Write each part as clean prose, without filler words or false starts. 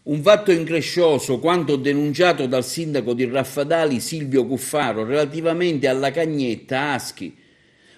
Un fatto increscioso quanto denunciato dal sindaco di Raffadali Silvio Cuffaro relativamente alla cagnetta Aschi,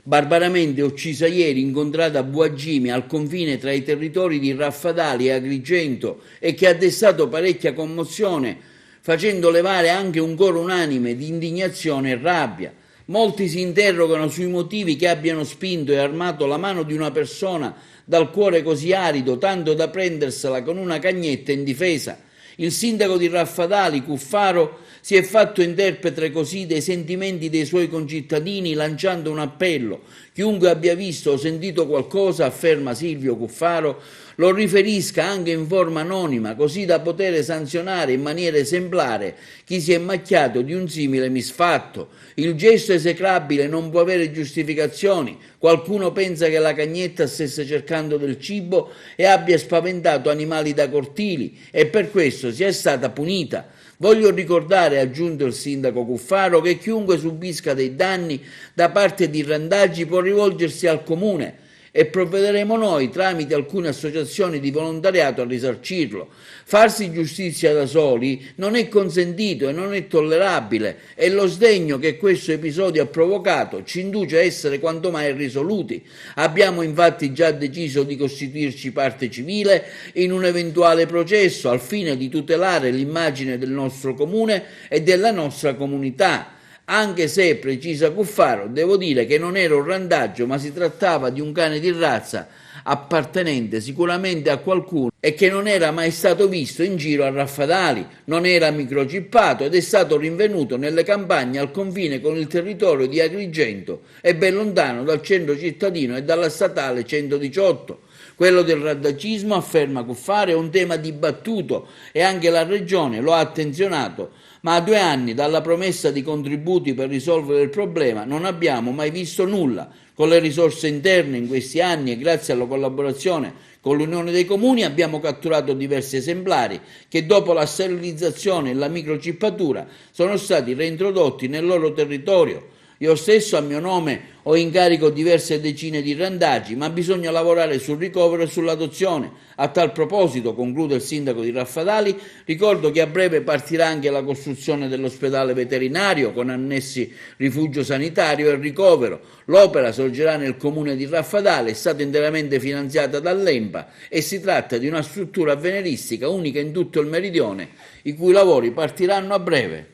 barbaramente uccisa ieri, incontrata a Buagimi al confine tra i territori di Raffadali e Agrigento e che ha destato parecchia commozione, facendo levare anche un coro unanime di indignazione e rabbia. Molti si interrogano sui motivi che abbiano spinto e armato la mano di una persona dal cuore così arido, tanto da prendersela con una cagnetta in difesa. Il sindaco di Raffadali, Cuffaro, si è fatto interprete così dei sentimenti dei suoi concittadini lanciando un appello. Chiunque abbia visto o sentito qualcosa, afferma Silvio Cuffaro, lo riferisca anche in forma anonima, così da poter sanzionare in maniera esemplare chi si è macchiato di un simile misfatto. Il gesto esecrabile non può avere giustificazioni. Qualcuno pensa che la cagnetta stesse cercando del cibo e abbia spaventato animali da cortili e per questo sia stata punita. Voglio ricordare, ha aggiunto il sindaco Cuffaro, che chiunque subisca dei danni da parte di randaggi può rivolgersi al comune e provvederemo noi, tramite alcune associazioni di volontariato, a risarcirlo. Farsi giustizia da soli non è consentito e non è tollerabile e lo sdegno che questo episodio ha provocato ci induce a essere quanto mai risoluti. Abbiamo infatti già deciso di costituirci parte civile in un eventuale processo al fine di tutelare l'immagine del nostro comune e della nostra comunità. Anche se, precisa Cuffaro, devo dire che non era un randaggio, ma si trattava di un cane di razza appartenente sicuramente a qualcuno e che non era mai stato visto in giro a Raffadali, non era microchippato ed è stato rinvenuto nelle campagne al confine con il territorio di Agrigento e ben lontano dal centro cittadino e dalla statale 118. Quello del randagismo, afferma Cuffaro, è un tema dibattuto e anche la Regione lo ha attenzionato, ma a 2 anni dalla promessa di contributi per risolvere il problema non abbiamo mai visto nulla. Con le risorse interne in questi anni e grazie alla collaborazione con l'Unione dei Comuni abbiamo catturato diversi esemplari che dopo la sterilizzazione e la microcippatura sono stati reintrodotti nel loro territorio. Io stesso a mio nome ho in carico diverse decine di randaggi, ma bisogna lavorare sul ricovero e sull'adozione. A tal proposito, conclude il sindaco di Raffadali, ricordo che a breve partirà anche la costruzione dell'ospedale veterinario con annessi rifugio sanitario e ricovero. L'opera sorgerà nel comune di Raffadali, è stata interamente finanziata dall'ENPA e si tratta di una struttura avveniristica unica in tutto il meridione, i cui lavori partiranno a breve.